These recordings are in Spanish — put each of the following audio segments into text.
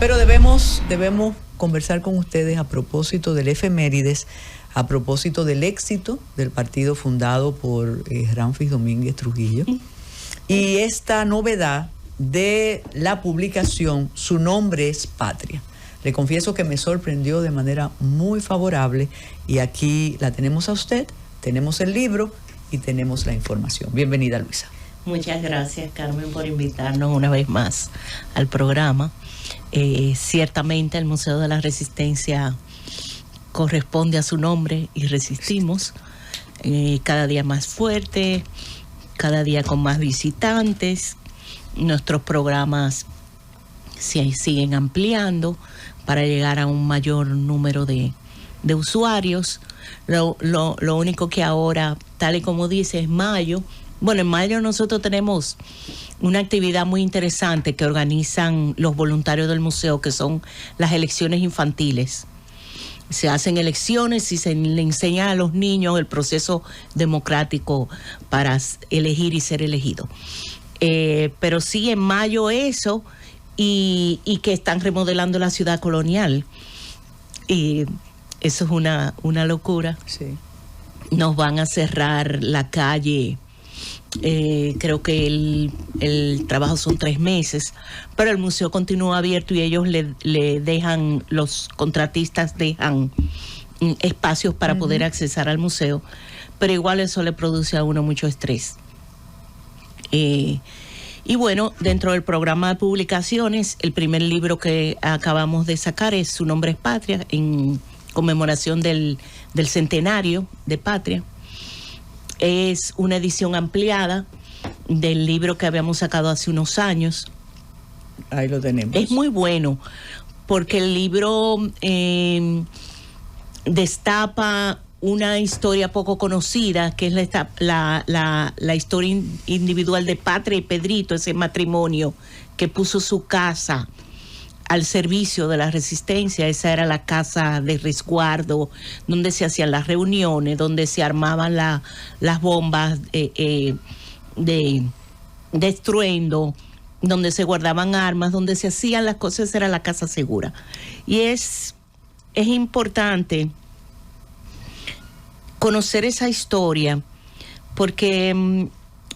Pero debemos conversar con ustedes a propósito del efemérides, a propósito del éxito del partido fundado por Ramfis Domínguez Trujillo y esta novedad de la publicación Su nombre es Patria. Le confieso que me sorprendió de manera muy favorable y aquí la tenemos a usted, tenemos el libro y tenemos la información. Bienvenida, Luisa. Muchas gracias, Carmen, por invitarnos una vez más al programa. Ciertamente el Museo de la Resistencia corresponde a su nombre y resistimos, cada día más fuerte, cada día con más visitantes. Nuestros programas se siguen ampliando para llegar a un mayor número de usuarios. Lo único que ahora, tal y como dice, es mayo. Bueno, en mayo nosotros tenemos una actividad muy interesante que organizan los voluntarios del museo, que son las elecciones infantiles. Se hacen elecciones y se le enseña a los niños el proceso democrático para elegir y ser elegido. Pero sí, en mayo eso, y que están remodelando la ciudad colonial. Y eso es una locura. Sí. Nos van a cerrar la calle. Creo que el trabajo son 3 meses, pero el museo continúa abierto y ellos le dejan, los contratistas dejan espacios para poder accesar al museo, pero igual eso le produce a uno mucho estrés. Y bueno, dentro del programa de publicaciones, el primer libro que acabamos de sacar es Su nombre es Patria, en conmemoración del centenario de Patria. Es una edición ampliada del libro que habíamos sacado hace unos años. Ahí lo tenemos. Es muy bueno porque el libro destapa una historia poco conocida, que es la historia individual de Patria y Pedrito, ese matrimonio que puso su casa al servicio de la resistencia. Esa era la casa de resguardo donde se hacían las reuniones, donde se armaban las bombas de estruendo, donde se guardaban armas, donde se hacían las cosas. Era la casa segura. Y es importante conocer esa historia porque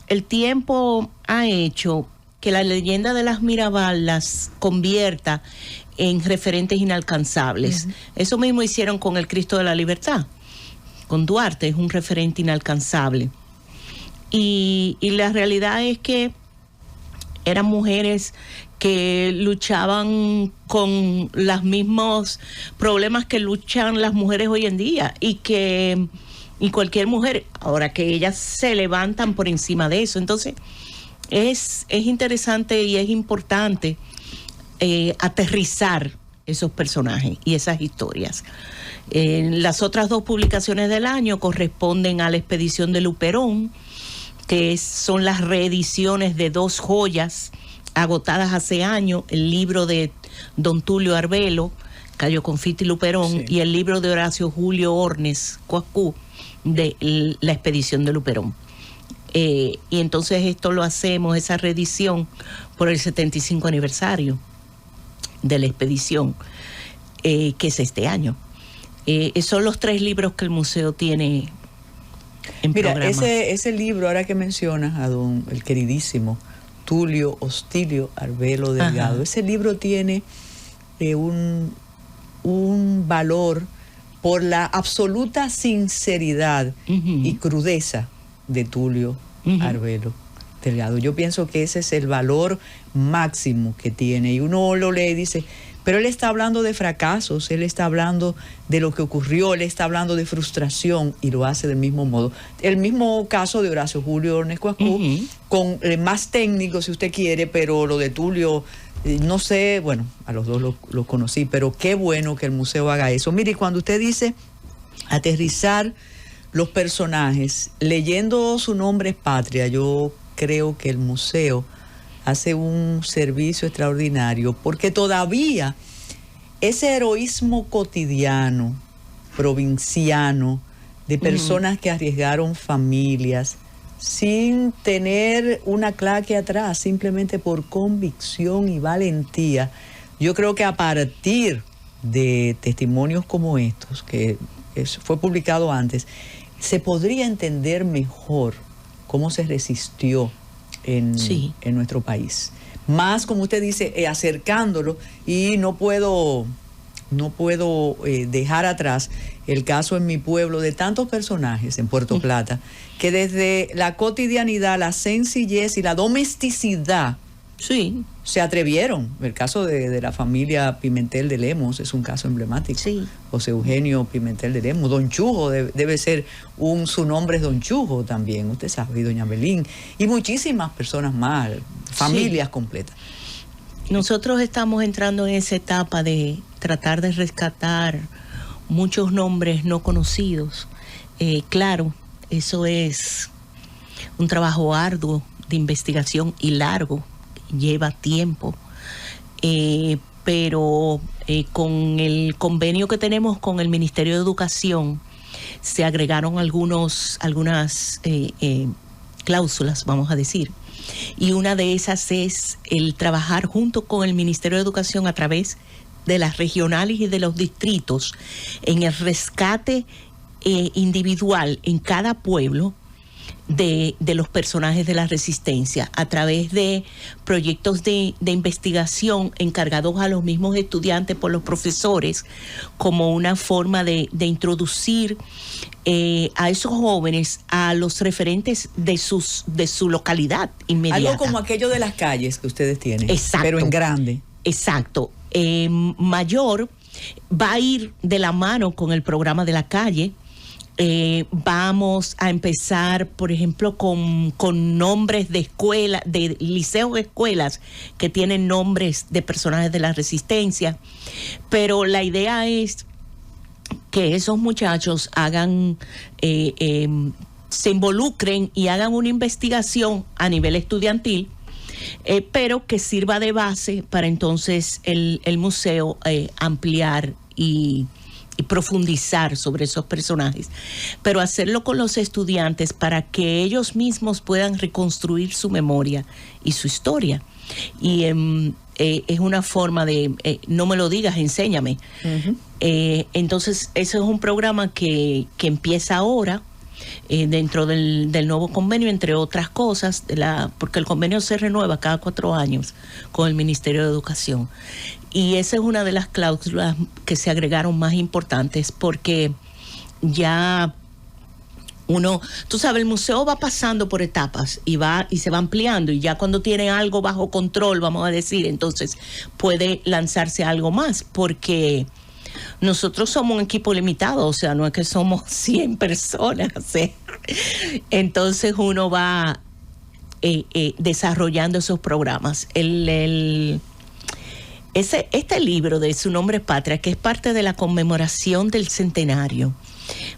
el tiempo ha hecho que la leyenda de las Mirabal las convierta en referentes inalcanzables. Eso mismo hicieron con el Cristo de la Libertad. Con Duarte es un referente inalcanzable. Y la realidad es que eran mujeres que luchaban con los mismos problemas que luchan las mujeres hoy en día y cualquier mujer, ahora que ellas se levantan por encima de eso. Entonces, es interesante y es importante aterrizar esos personajes y esas historias. Las otras 2 publicaciones del año corresponden a la expedición de Luperón, que son las reediciones de 2 joyas agotadas hace años, el libro de Don Tulio Arbelo, Cayo Confiti Luperón, sí, y el libro de Horacio Julio Ornes Coascú, de la expedición de Luperón. Y entonces esto lo hacemos, esa reedición, por el 75 aniversario de la expedición, que es este año. Son los 3 libros que el museo tiene en programa. Ese libro, ahora que mencionas a el queridísimo Tulio Hostilio Arbelo Delgado, ese libro tiene un valor por la absoluta sinceridad y crudeza de Tulio Arbelo Delgado. Yo pienso que ese es el valor máximo que tiene, y uno lo lee y dice, pero él está hablando de fracasos, él está hablando de lo que ocurrió, él está hablando de frustración, y lo hace del mismo modo. El mismo caso de Horacio Julio Ornes Coascú, con más técnico si usted quiere, pero lo de Tulio, no sé, bueno, a los 2 los conocí, pero qué bueno que el museo haga eso. Mire, cuando usted dice aterrizar los personajes, leyendo Su nombre es Patria, yo creo que el museo hace un servicio extraordinario, porque todavía ese heroísmo cotidiano, provinciano, de personas que arriesgaron familias sin tener una claque atrás, simplemente por convicción y valentía, Yo creo que a partir de testimonios como estos, que fue publicado antes, se podría entender mejor cómo se resistió en nuestro país. Más, como usted dice, acercándolo, y no puedo dejar atrás el caso en mi pueblo de tantos personajes en Puerto Plata, que desde la cotidianidad, la sencillez y la domesticidad se atrevieron. El caso de la familia Pimentel de Lemos es un caso emblemático. José Eugenio Pimentel de Lemos, Don Chujo debe ser su nombre es Don Chujo también, usted sabe, y Doña Belín, y muchísimas personas más, familias completas. Nosotros estamos entrando en esa etapa de tratar de rescatar muchos nombres no conocidos. Claro, eso es un trabajo arduo de investigación y largo, lleva tiempo, pero con el convenio que tenemos con el Ministerio de Educación se agregaron algunas cláusulas, vamos a decir, y una de esas es el trabajar junto con el Ministerio de Educación a través de las regionales y de los distritos en el rescate individual en cada pueblo de los personajes de la resistencia, a través de proyectos de investigación encargados a los mismos estudiantes por los profesores, como una forma de introducir a esos jóvenes a los referentes de su localidad inmediata. Algo como aquello de las calles que ustedes tienen. Exacto. Pero en grande. Exacto. Mayor va a ir de la mano con el programa de la calle. Vamos a empezar, por ejemplo, con nombres de escuelas, de liceos, escuelas que tienen nombres de personajes de la resistencia, pero la idea es que esos muchachos hagan, se involucren y hagan una investigación a nivel estudiantil, pero que sirva de base para entonces el museo ampliar y profundizar sobre esos personajes, pero hacerlo con los estudiantes para que ellos mismos puedan reconstruir su memoria y su historia. Y es una forma de, no me lo digas, enséñame. Entonces, eso es un programa que empieza ahora, dentro del nuevo convenio, entre otras cosas, porque el convenio se renueva cada 4 años con el Ministerio de Educación. Y esa es una de las cláusulas que se agregaron más importantes, porque ya tú sabes, el museo va pasando por etapas y se va ampliando, y ya cuando tiene algo bajo control, vamos a decir, entonces puede lanzarse algo más, porque nosotros somos un equipo limitado, o sea, no es que somos 100 personas, ¿sí? Entonces uno va desarrollando esos programas. Este libro de Su nombre es Patria, que es parte de la conmemoración del centenario,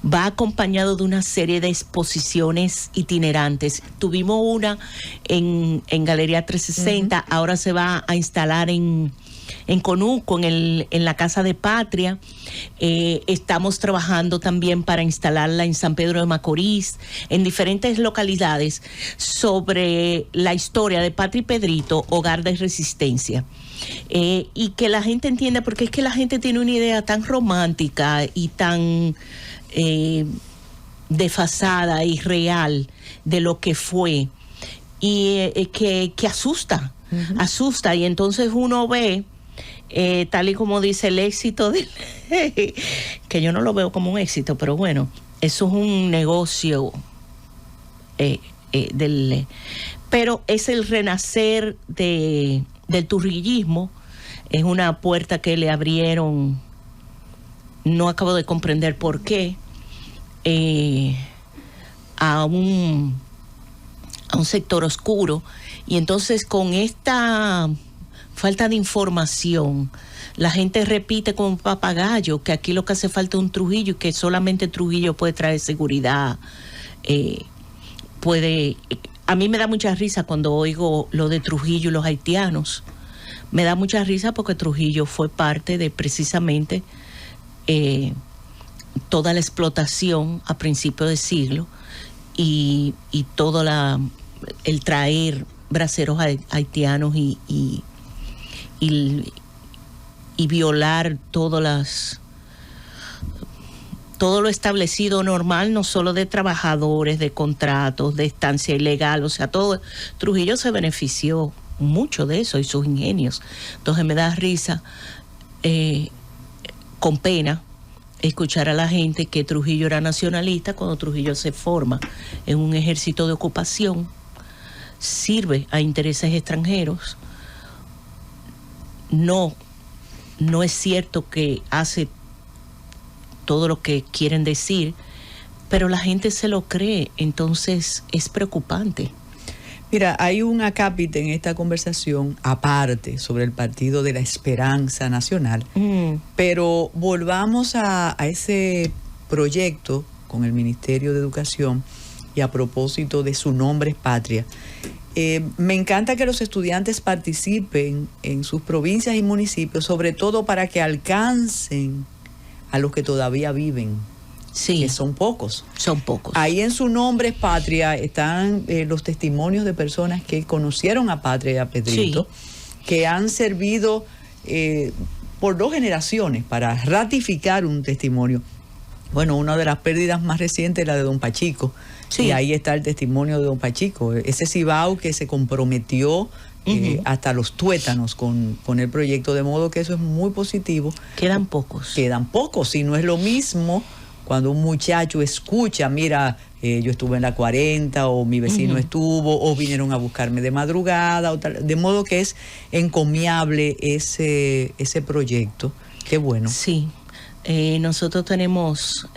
va acompañado de una serie de exposiciones itinerantes. Tuvimos una en Galería 360, ahora se va a instalar en Conuco, en la Casa de Patria. Estamos trabajando también para instalarla en San Pedro de Macorís, en diferentes localidades, sobre la historia de Patria y Pedrito, hogar de resistencia. Y que la gente entienda, porque es que la gente tiene una idea tan romántica y tan desfasada y real de lo que fue, y que asusta, asusta, y entonces uno ve, tal y como dice el éxito que yo no lo veo como un éxito, pero bueno, eso es un negocio pero es el renacer del trujillismo. Es una puerta que le abrieron, no acabo de comprender por qué, a un sector oscuro, y entonces con esta falta de información, la gente repite como un papagayo que aquí lo que hace falta es un Trujillo, y que solamente Trujillo puede traer seguridad. A mí me da mucha risa cuando oigo lo de Trujillo y los haitianos. Me da mucha risa porque Trujillo fue parte de precisamente toda la explotación a principios de siglo, y todo el traer braceros haitianos y violar todo lo establecido normal, no solo de trabajadores, de contratos, de estancia ilegal, o sea, todo. Trujillo se benefició mucho de eso y sus ingenios. Entonces me da risa, con pena, escuchar a la gente que Trujillo era nacionalista cuando Trujillo se forma en un ejército de ocupación, sirve a intereses extranjeros. No es cierto que hace todo lo que quieren decir, pero la gente se lo cree, entonces es preocupante. Mira, hay un acápite en esta conversación aparte sobre el Partido de la Esperanza Nacional, pero volvamos a ese proyecto con el Ministerio de Educación y a propósito de su nombre es Patria. Me encanta que los estudiantes participen en sus provincias y municipios, sobre todo para que alcancen a los que todavía viven. Sí, que son pocos. Son pocos. Ahí en su nombre es Patria están los testimonios de personas que conocieron a Patria y a Pedrito, sí, que han servido por 2 generaciones para ratificar un testimonio. Bueno, una de las pérdidas más recientes es la de don Pachico, sí, y ahí está el testimonio de don Pachico, ese Cibao que se comprometió hasta los tuétanos con el proyecto, de modo que eso es muy positivo. Quedan pocos. Quedan pocos, y no es lo mismo cuando un muchacho escucha, mira, yo estuve en la 40, o mi vecino estuvo, o vinieron a buscarme de madrugada, o tal, de modo que es encomiable ese proyecto. Qué bueno. Sí, nosotros tenemos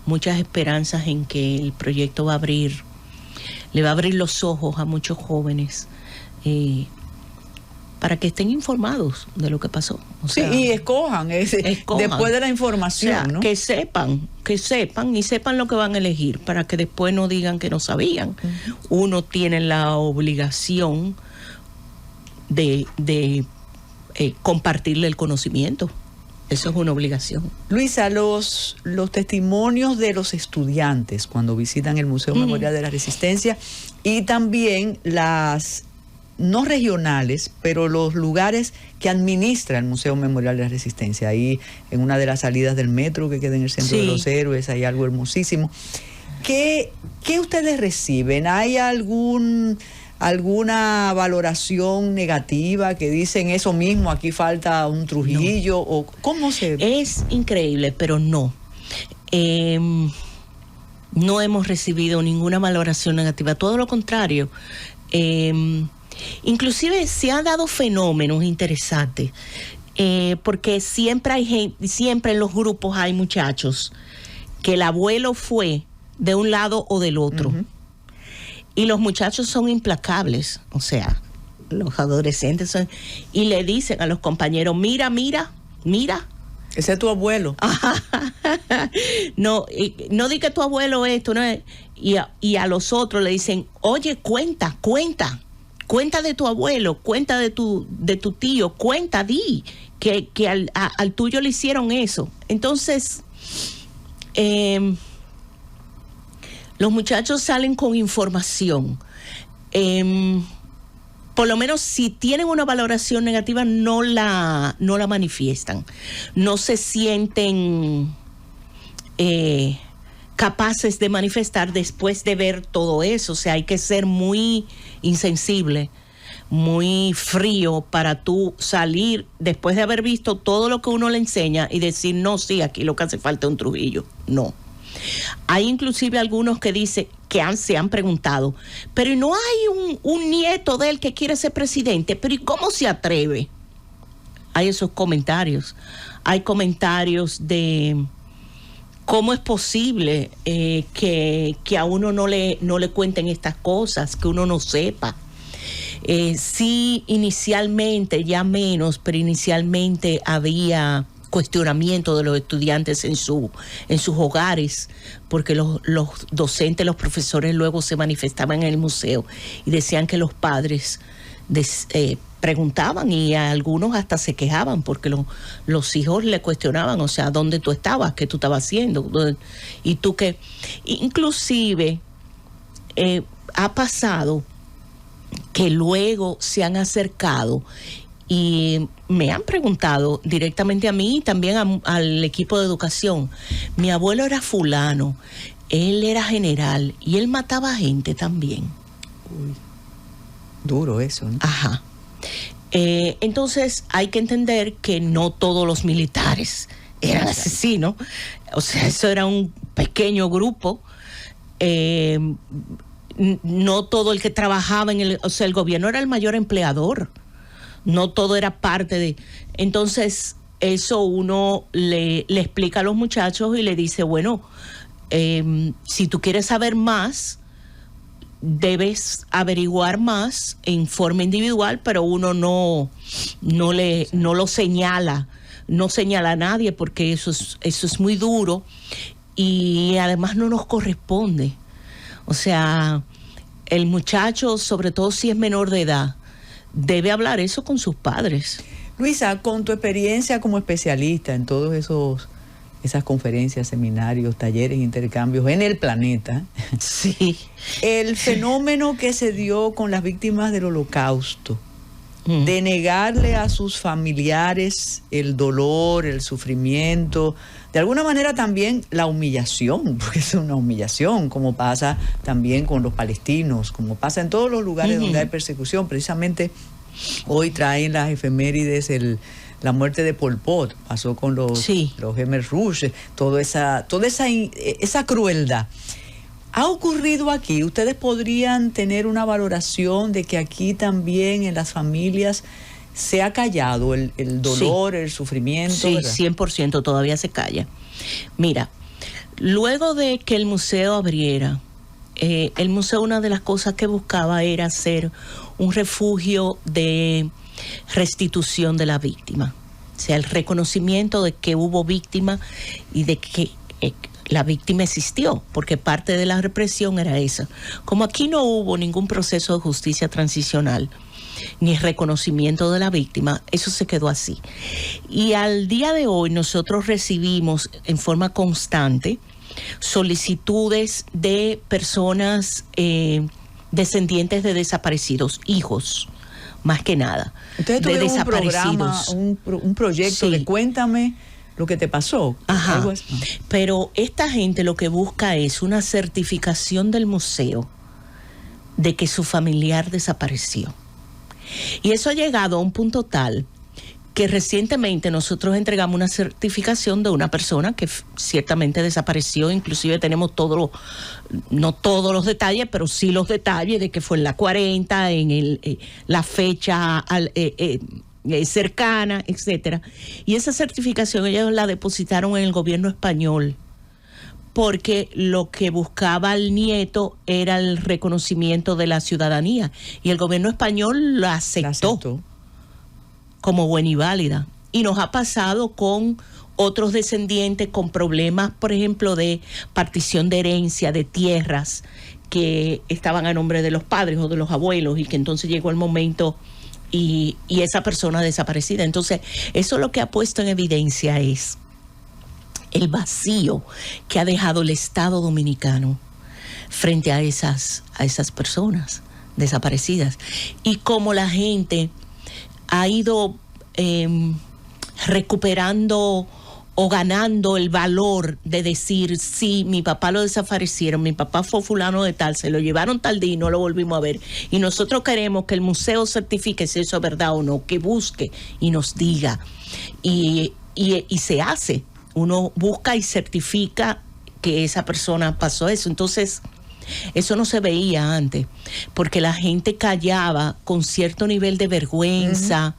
muchas esperanzas en que el proyecto le va a abrir los ojos a muchos jóvenes, para que estén informados de lo que pasó. O sea, sí, y escojan después de la información, o sea, ¿no? que sepan y sepan lo que van a elegir, para que después no digan que no sabían. Uno tiene la obligación de compartirle el conocimiento. Eso es una obligación. Luisa, los testimonios de los estudiantes cuando visitan el Museo Memorial de la Resistencia, y también las no regionales, pero los lugares que administra el Museo Memorial de la Resistencia. Ahí en una de las salidas del metro que queda en el Centro de los Héroes, hay algo hermosísimo. ¿Qué ustedes reciben? ¿Hay alguna valoración negativa que dicen eso mismo, aquí falta un Trujillo? No. ¿O cómo se...? Es increíble, pero no. No hemos recibido ninguna valoración negativa, todo lo contrario. Inclusive se han dado fenómenos interesantes, porque siempre hay gente, siempre en los grupos hay muchachos que el abuelo fue de un lado o del otro, y los muchachos son implacables, o sea, los adolescentes son, y le dicen a los compañeros, mira, ese es tu abuelo. No diga tu abuelo esto, ¿no? Y a los otros le dicen, oye, cuenta de tu abuelo, cuenta de tu tío, di que al tuyo le hicieron eso. Entonces, los muchachos salen con información. Por lo menos si tienen una valoración negativa, no la manifiestan. No se sienten capaces de manifestar después de ver todo eso. O sea, hay que ser muy insensible, muy frío para tú salir después de haber visto todo lo que uno le enseña y decir, no, sí, aquí lo que hace falta es un Trujillo. No. Hay inclusive algunos que dicen que se han preguntado, pero no hay un nieto de él que quiere ser presidente, pero ¿y cómo se atreve? Hay esos comentarios. Hay comentarios de cómo es posible que a uno no le cuenten estas cosas, que uno no sepa. Sí, inicialmente, ya menos, pero inicialmente había cuestionamiento de los estudiantes en sus hogares, porque los docentes, los profesores luego se manifestaban en el museo y decían que los padres preguntaban, y a algunos hasta se quejaban porque los hijos le cuestionaban, o sea, ¿dónde tú estabas? ¿Qué tú estabas haciendo? ¿Y tú qué? Inclusive ha pasado que luego se han acercado Y me han preguntado directamente a mí y también al equipo de educación. Mi abuelo era fulano, él era general y él mataba gente también. Uy, duro eso, ¿no? Ajá. Entonces hay que entender que no todos los militares eran asesinos. O sea, eso era un pequeño grupo. No todo el que trabajaba o sea, el gobierno era el mayor empleador. No todo era parte de... Entonces, eso uno le explica a los muchachos y le dice, bueno, si tú quieres saber más, debes averiguar más en forma individual, pero uno no lo señala, no señala a nadie porque eso es muy duro y además no nos corresponde. O sea, el muchacho, sobre todo si es menor de edad, debe hablar eso con sus padres. Luisa, con tu experiencia como especialista en todos esas conferencias, seminarios, talleres, intercambios en el planeta, sí, el fenómeno que se dio con las víctimas del Holocausto, de negarle a sus familiares el dolor, el sufrimiento, de alguna manera también la humillación, porque es una humillación, como pasa también con los palestinos, como pasa en todos los lugares donde hay persecución. Precisamente hoy traen las efemérides la muerte de Pol Pot, pasó con los Khmer Rouge, toda esa crueldad. ¿Ha ocurrido aquí? ¿Ustedes podrían tener una valoración de que aquí también en las familias se ha callado el dolor, el sufrimiento? Sí, ¿verdad? 100% todavía se calla. Mira, luego de que el museo abriera, el museo, una de las cosas que buscaba era ser un refugio de restitución de la víctima. O sea, el reconocimiento de que hubo víctima y de que la víctima existió, porque parte de la represión era esa. Como aquí no hubo ningún proceso de justicia transicional, ni reconocimiento de la víctima, eso se quedó así. Y al día de hoy nosotros recibimos en forma constante solicitudes de personas descendientes de desaparecidos, hijos, más que nada. Ustedes de tuvieron desaparecidos. un proyecto de cuéntame lo que te pasó. Ajá. Pero esta gente lo que busca es una certificación del museo de que su familiar desapareció. Y eso ha llegado a un punto tal que recientemente nosotros entregamos una certificación de una persona que ciertamente desapareció. Inclusive tenemos no todos los detalles, pero sí los detalles de que fue en la 40, en la fecha cercana, etcétera. Y esa certificación ellos la depositaron en el gobierno español, porque lo que buscaba el nieto era el reconocimiento de la ciudadanía, y el gobierno español la aceptó como buena y válida. Y nos ha pasado con otros descendientes con problemas, por ejemplo, de partición de herencia, de tierras que estaban a nombre de los padres o de los abuelos, y que entonces llegó el momento y esa persona desaparecida. Entonces, eso lo que ha puesto en evidencia es el vacío que ha dejado el Estado dominicano frente a esas personas desaparecidas, y cómo la gente ha ido recuperando o ganando el valor de decir, sí, mi papá lo desaparecieron, mi papá fue fulano de tal, se lo llevaron tal día y no lo volvimos a ver. Y nosotros queremos que el museo certifique si eso es verdad o no, que busque y nos diga. Y se hace. Uno busca y certifica que esa persona pasó eso. Entonces, eso no se veía antes, porque la gente callaba con cierto nivel de vergüenza.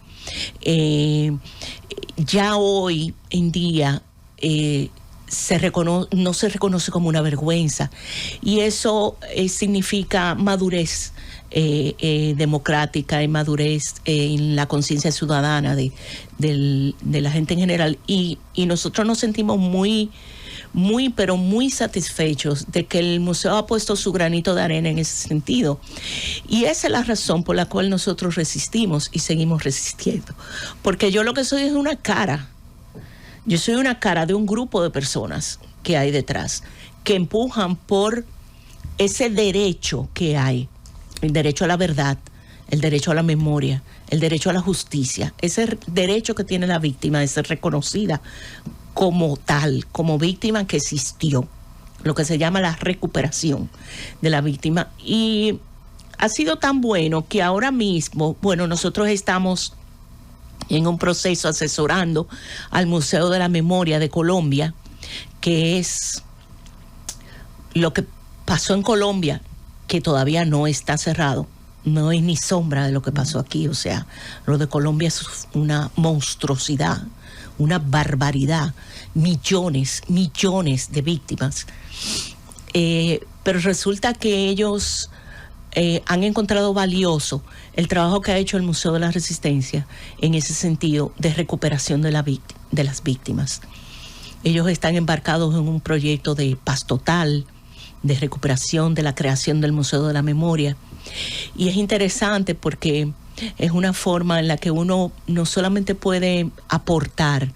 Ya hoy en día no se reconoce como una vergüenza, y eso significa madurez democrática y madurez en la conciencia ciudadana de la gente en general, y nosotros nos sentimos muy pero muy satisfechos de que el museo ha puesto su granito de arena en ese sentido. Y esa es la razón por la cual nosotros resistimos y seguimos resistiendo. Porque yo lo que soy es una cara. Yo soy una cara de un grupo de personas que hay detrás, que empujan por ese derecho que hay, el derecho a la verdad, el derecho a la memoria, el derecho a la justicia, ese derecho que tiene la víctima de ser reconocida como tal, como víctima que existió, lo que se llama la recuperación de la víctima. Y ha sido tan bueno que ahora mismo, bueno, nosotros estamos en un proceso asesorando al Museo de la Memoria de Colombia, que es lo que pasó en Colombia, que todavía no está cerrado, no es ni sombra de lo que pasó aquí. O sea, lo de Colombia es una monstruosidad, una barbaridad, millones de víctimas. Pero resulta que ellos han encontrado valioso el trabajo que ha hecho el Museo de la Resistencia en ese sentido de recuperación de las víctimas. Ellos están embarcados en un proyecto de paz total, de recuperación, de la creación del Museo de la Memoria. Y es interesante porque es una forma en la que uno no solamente puede aportar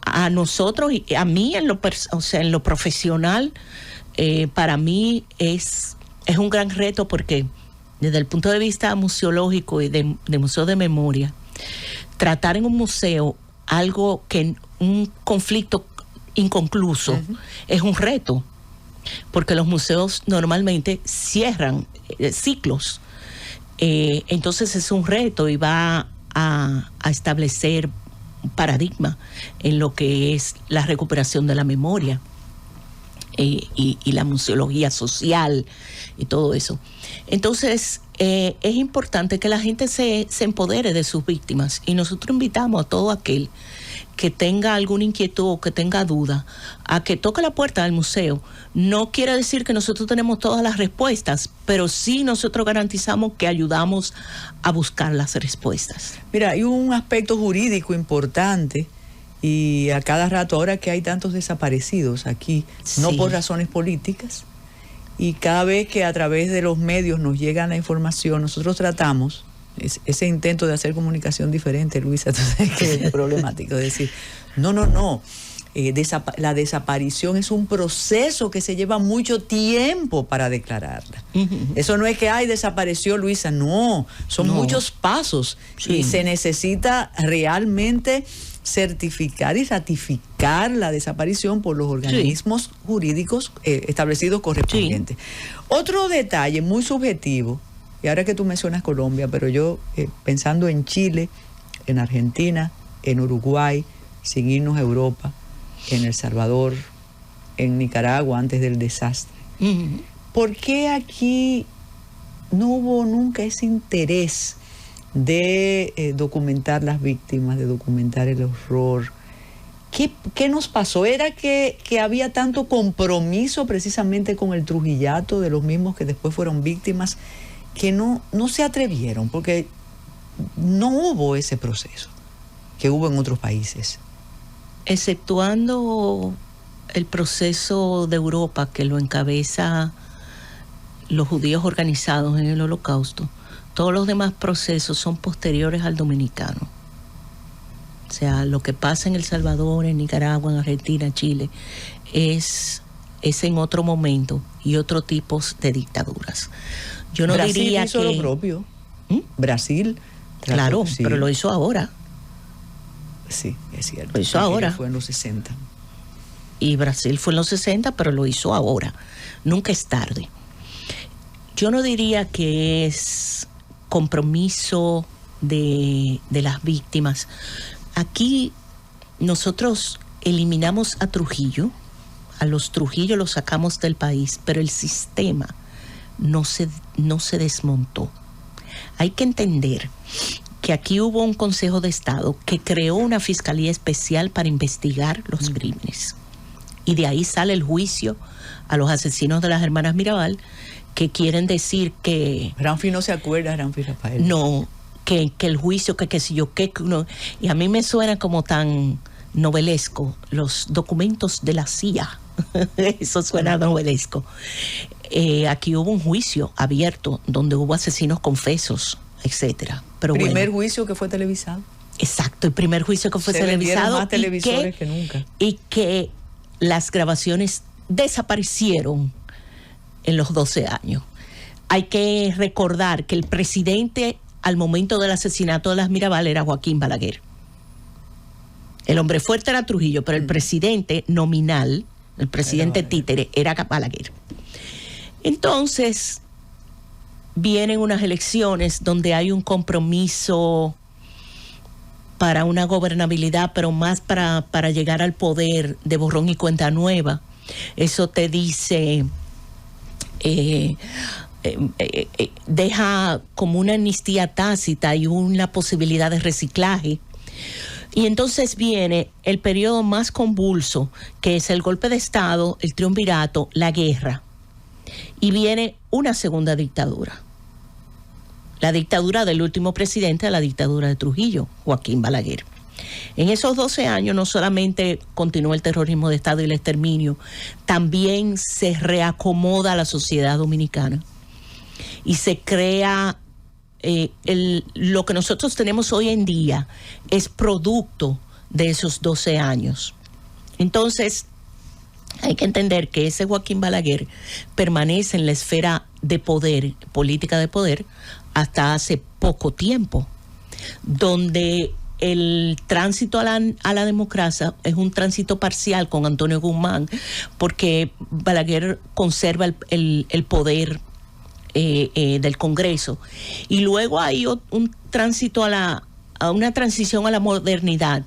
a nosotros y a mí en lo profesional. Para mí es un gran reto porque desde el punto de vista museológico y de museo de memoria, tratar en un museo algo que un conflicto inconcluso es un reto, porque los museos normalmente cierran ciclos. Entonces es un reto y va a establecer un paradigma en lo que es la recuperación de la memoria. Y la museología social y todo eso. Entonces, es importante que la gente se empodere de sus víctimas, y nosotros invitamos a todo aquel que tenga alguna inquietud o que tenga duda a que toque la puerta del museo. No quiere decir que nosotros tenemos todas las respuestas, pero sí nosotros garantizamos que ayudamos a buscar las respuestas. Mira, hay un aspecto jurídico importante. Y a cada rato, ahora que hay tantos desaparecidos aquí, sí, no por razones políticas, y cada vez que a través de los medios nos llega la información, nosotros tratamos ese intento de hacer comunicación diferente, Luisa, tú sabes que es problemático, decir, no, la desaparición es un proceso que se lleva mucho tiempo para declararla. Eso no es que, desapareció Luisa, no, son muchos pasos, sí, y se necesita realmente certificar y ratificar la desaparición por los organismos jurídicos establecidos correspondientes. Sí. Otro detalle muy subjetivo, y ahora que tú mencionas Colombia, pero yo pensando en Chile, en Argentina, en Uruguay, sin irnos a Europa, en El Salvador, en Nicaragua antes del desastre. ¿Por qué aquí no hubo nunca ese interés de documentar las víctimas, de documentar el horror? ¿Qué nos pasó? ¿Era que había tanto compromiso precisamente con el trujillato de los mismos que después fueron víctimas que no se atrevieron? Porque no hubo ese proceso que hubo en otros países. Exceptuando el proceso de Europa que lo encabeza los judíos organizados en el Holocausto, todos los demás procesos son posteriores al dominicano. O sea, lo que pasa en El Salvador, en Nicaragua, en Argentina, Chile, es en otro momento y otro tipo de dictaduras. Yo no Brasil diría hizo que... lo propio. Brasil. Claro, sí, pero lo hizo ahora. Sí, es cierto. Lo hizo ahora. Fue en los 60. Y Brasil fue en los 60, pero lo hizo ahora. Nunca es tarde. Yo no diría que es compromiso de las víctimas. Aquí nosotros eliminamos a Trujillo, a los Trujillo los sacamos del país, pero el sistema no se desmontó. Hay que entender que aquí hubo un Consejo de Estado que creó una fiscalía especial para investigar los crímenes. Y de ahí sale el juicio a los asesinos de las hermanas Mirabal, que quieren decir que... Ramfi no se acuerda, Ramfi Rafael. No, que el juicio, que si yo qué... No, y a mí me suena como tan novelesco, los documentos de la CIA. Eso suena novelesco. Aquí hubo un juicio abierto donde hubo asesinos confesos, etcétera. Pero primer juicio que fue televisado. Exacto, el primer juicio que fue televisado. Más televisores que nunca. Y que las grabaciones desaparecieron en los 12 años. Hay que recordar que el presidente al momento del asesinato de las Mirabal era Joaquín Balaguer. El hombre fuerte era Trujillo, pero el presidente nominal, el presidente títere, era Balaguer. Entonces, vienen unas elecciones donde hay un compromiso para una gobernabilidad, pero más para llegar al poder de borrón y cuenta nueva. Eso te dice, deja como una amnistía tácita y una posibilidad de reciclaje. Y entonces viene el periodo más convulso, que es el golpe de Estado, el triunvirato, la guerra. Y viene una segunda dictadura. La dictadura del último presidente, la dictadura de Trujillo, Joaquín Balaguer. En esos 12 años no solamente continuó el terrorismo de Estado y el exterminio, también se reacomoda la sociedad dominicana y se crea lo que nosotros tenemos hoy en día es producto de esos 12 años. Entonces, hay que entender que ese Joaquín Balaguer permanece en la esfera de poder, política de poder, hasta hace poco tiempo, donde el tránsito a la democracia es un tránsito parcial con Antonio Guzmán, porque Balaguer conserva el poder del Congreso. Y luego hay un tránsito a una transición a la modernidad,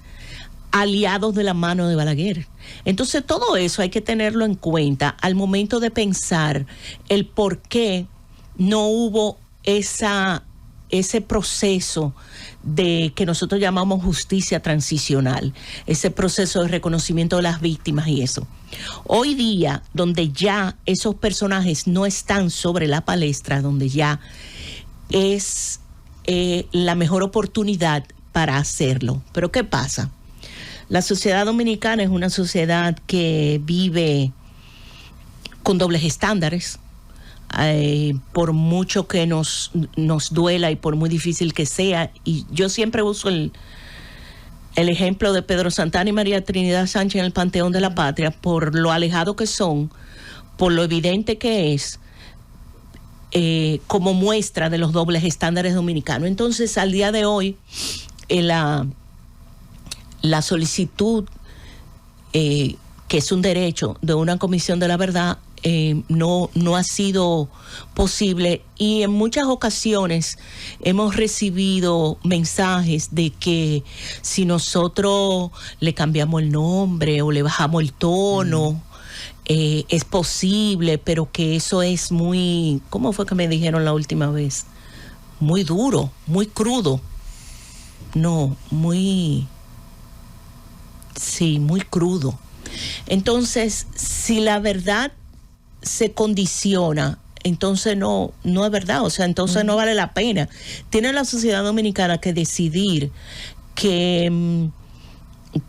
aliados de la mano de Balaguer. Entonces todo eso hay que tenerlo en cuenta al momento de pensar el por qué no hubo ese proceso de que nosotros llamamos justicia transicional, ese proceso de reconocimiento de las víctimas y eso. Hoy día, donde ya esos personajes no están sobre la palestra, donde ya es la mejor oportunidad para hacerlo. Pero ¿qué pasa? La sociedad dominicana es una sociedad que vive con dobles estándares. Por mucho que nos duela y por muy difícil que sea, y yo siempre uso el ejemplo de Pedro Santana y María Trinidad Sánchez en el Panteón de la Patria, por lo alejado que son, por lo evidente que es, como muestra de los dobles estándares dominicanos. Entonces, al día de hoy, la solicitud, que es un derecho de una comisión de la verdad, no ha sido posible, y en muchas ocasiones hemos recibido mensajes de que si nosotros le cambiamos el nombre o le bajamos el tono, es posible, pero que eso es muy, ¿cómo fue que me dijeron la última vez? Muy duro, muy crudo. No, muy crudo. Entonces, si la verdad se condiciona, entonces no es verdad, o sea, entonces no vale la pena. Tiene la sociedad dominicana que decidir que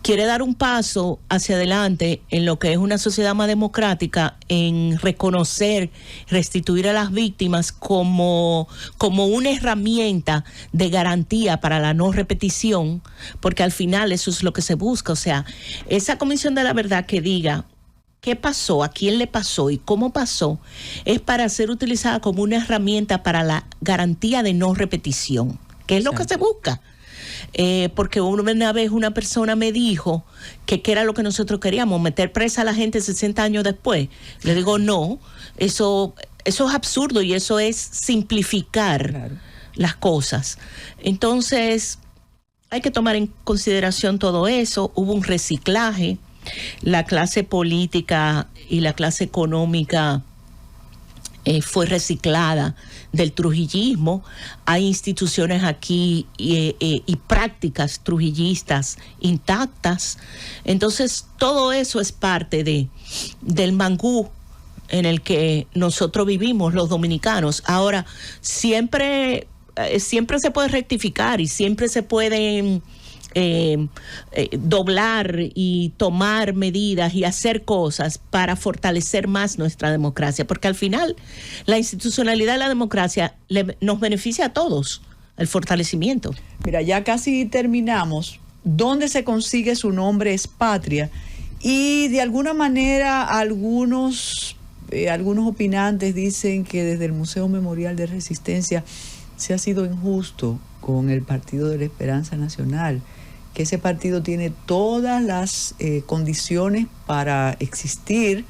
quiere dar un paso hacia adelante en lo que es una sociedad más democrática, en reconocer, restituir a las víctimas como una herramienta de garantía para la no repetición, porque al final eso es lo que se busca. O sea, esa comisión de la verdad que diga qué pasó, a quién le pasó y cómo pasó, es para ser utilizada como una herramienta para la garantía de no repetición, que es lo que se busca. Porque una vez una persona me dijo que era lo que nosotros queríamos, meter presa a la gente 60 años después. Le digo, no, eso es absurdo y eso es simplificar las cosas. Entonces, hay que tomar en consideración todo eso. Hubo un reciclaje. La clase política y la clase económica fue reciclada del trujillismo. Hay instituciones aquí y prácticas trujillistas intactas. Entonces, todo eso es parte del mangú en el que nosotros vivimos los dominicanos. Ahora, siempre se puede rectificar y siempre se pueden doblar y tomar medidas y hacer cosas para fortalecer más nuestra democracia, porque al final la institucionalidad de la democracia nos beneficia a todos, el fortalecimiento. Mira, ya casi terminamos. ¿Dónde se consigue Su Nombre es Patria? Y de alguna manera algunos opinantes dicen que desde el Museo Memorial de Resistencia se ha sido injusto con el Partido de la Esperanza Nacional, que ese partido tiene todas las condiciones para existir,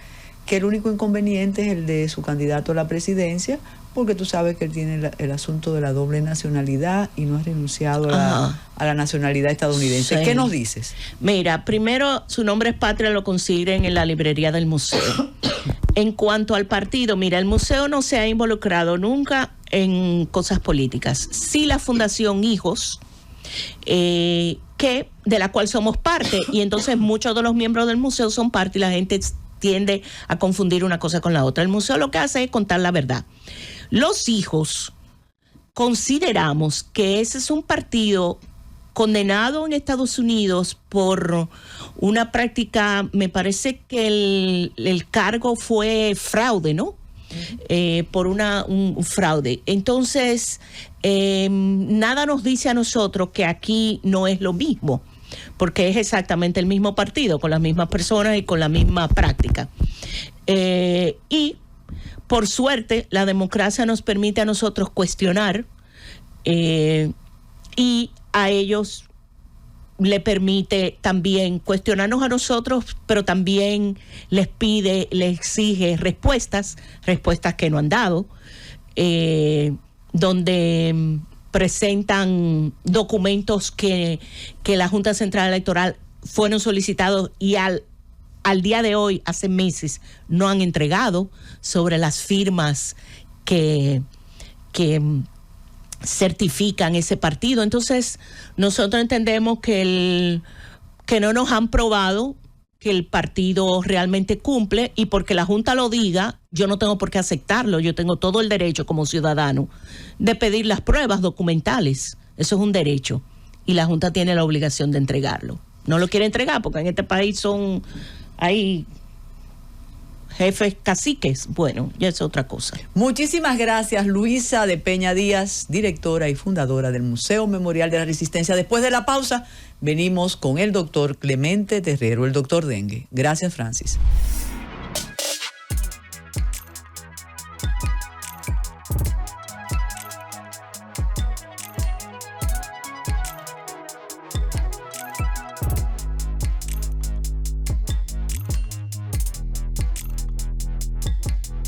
que el único inconveniente es el de su candidato a la presidencia, porque tú sabes que él tiene el asunto de la doble nacionalidad y no ha renunciado a la nacionalidad estadounidense. Sí. ¿Qué nos dices? Mira, primero, su nombre es patria, lo consiguen en la librería del museo. En cuanto al partido, mira, el museo no se ha involucrado nunca en cosas políticas. Sí, la Fundación Hijos, de la cual somos parte, y entonces muchos de los miembros del museo son parte y la gente tiende a confundir una cosa con la otra. El museo lo que hace es contar la verdad. Los Hijos consideramos que ese es un partido condenado en Estados Unidos por una práctica, me parece que el cargo fue fraude, ¿no? Por un fraude. Entonces, nada nos dice a nosotros que aquí no es lo mismo, porque es exactamente el mismo partido, con las mismas personas y con la misma práctica. Y por suerte, la democracia nos permite a nosotros cuestionar y a ellos le permite también cuestionarnos a nosotros, pero también les exige respuestas que no han dado, donde presentan documentos que la Junta Central Electoral fueron solicitados y al día de hoy, hace meses, no han entregado, sobre las firmas que certifican ese partido. Entonces, nosotros entendemos que no nos han probado que el partido realmente cumple, y porque la Junta lo diga, yo no tengo por qué aceptarlo. Yo tengo todo el derecho como ciudadano de pedir las pruebas documentales. Eso es un derecho y la Junta tiene la obligación de entregarlo. No lo quiere entregar porque en este país hay jefes caciques. Bueno, ya es otra cosa. Muchísimas gracias, Luisa de Peña Díaz, directora y fundadora del Museo Memorial de la Resistencia. Después de la pausa, venimos con el doctor Clemente Terrero, el doctor Dengue. Gracias, Francis.